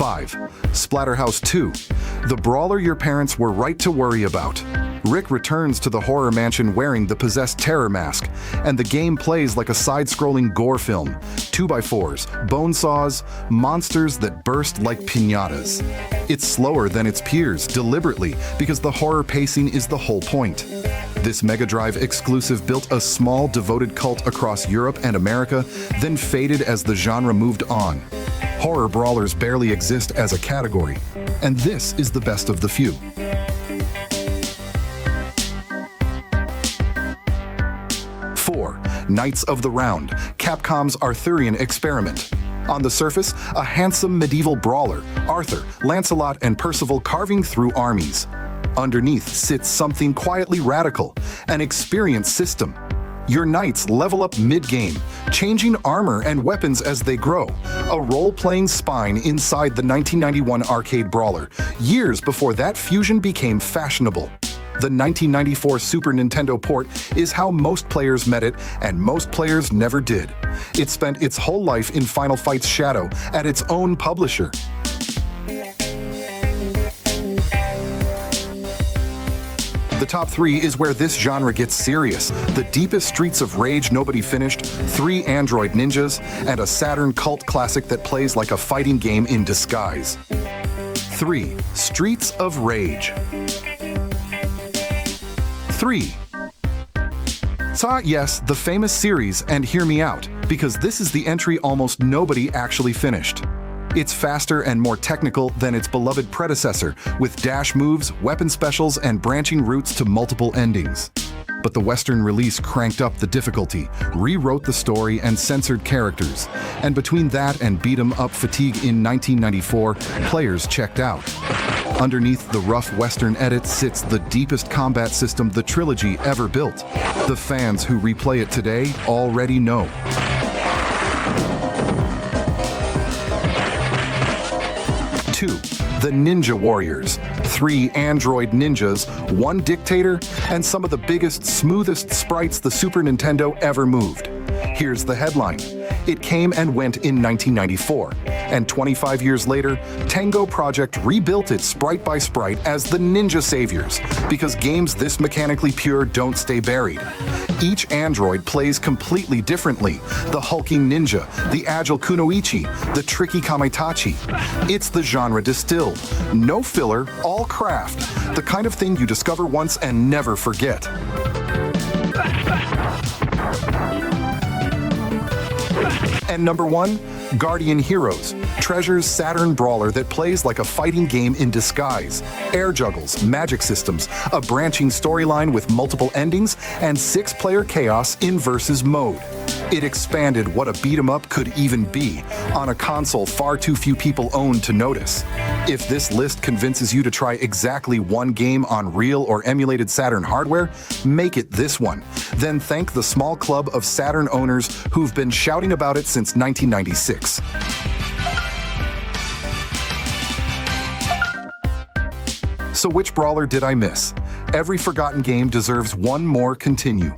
5. Splatterhouse 2, the brawler your parents were right to worry about. Rick returns to the horror mansion wearing the possessed terror mask, and the game plays like a side-scrolling gore film. 2x4s, bone saws, monsters that burst like piñatas. It's slower than its peers, deliberately, because the horror pacing is the whole point. This Mega Drive exclusive built a small, devoted cult across Europe and America, then faded as the genre moved on. Horror brawlers barely exist as a category, and this is the best of the few. 4. Knights of the Round, Capcom's Arthurian experiment. On the surface, a handsome medieval brawler, Arthur, Lancelot, and Percival carving through armies. Underneath sits something quietly radical, an experience system. Your knights level up mid-game, changing armor and weapons as they grow, a role-playing spine inside the 1991 arcade brawler, years before that fusion became fashionable. The 1994 Super Nintendo port is how most players met it, and most players never did. It spent its whole life in Final Fight's shadow at its own publisher. The top 3 is where this genre gets serious. The deepest streets of rage nobody finished, 3 Android ninjas, and a Saturn cult classic that plays like a fighting game in disguise. 3. Streets of Rage. 3. Yes, the famous series, and hear me out, because this is the entry almost nobody actually finished. It's faster and more technical than its beloved predecessor, with dash moves, weapon specials, and branching routes to multiple endings. But the Western release cranked up the difficulty, rewrote the story, and censored characters. And between that and beat-em-up fatigue in 1994, players checked out. Underneath the rough Western edit sits the deepest combat system the trilogy ever built. The fans who replay it today already know. 2. The Ninja Warriors. 3 android ninjas, 1 dictator, and some of the biggest, smoothest sprites the Super Nintendo ever moved. Here's the headline. It came and went in 1994, and 25 years later, Tango Project rebuilt it sprite by sprite as the Ninja Saviors, because games this mechanically pure don't stay buried. Each android plays completely differently. The hulking ninja, the agile kunoichi, the tricky kamitachi. It's the genre distilled. No filler, all craft. The kind of thing you discover once and never forget. And number 1, Guardian Heroes, Treasure's Saturn brawler that plays like a fighting game in disguise. Air juggles, magic systems, a branching storyline with multiple endings, and 6-player chaos in versus mode. It expanded what a beat-em-up could even be, on a console far too few people own to notice. If this list convinces you to try exactly 1 game on real or emulated Saturn hardware, make it this one. Then thank the small club of Saturn owners who've been shouting about it since 1996. So which brawler did I miss? Every forgotten game deserves one more continue.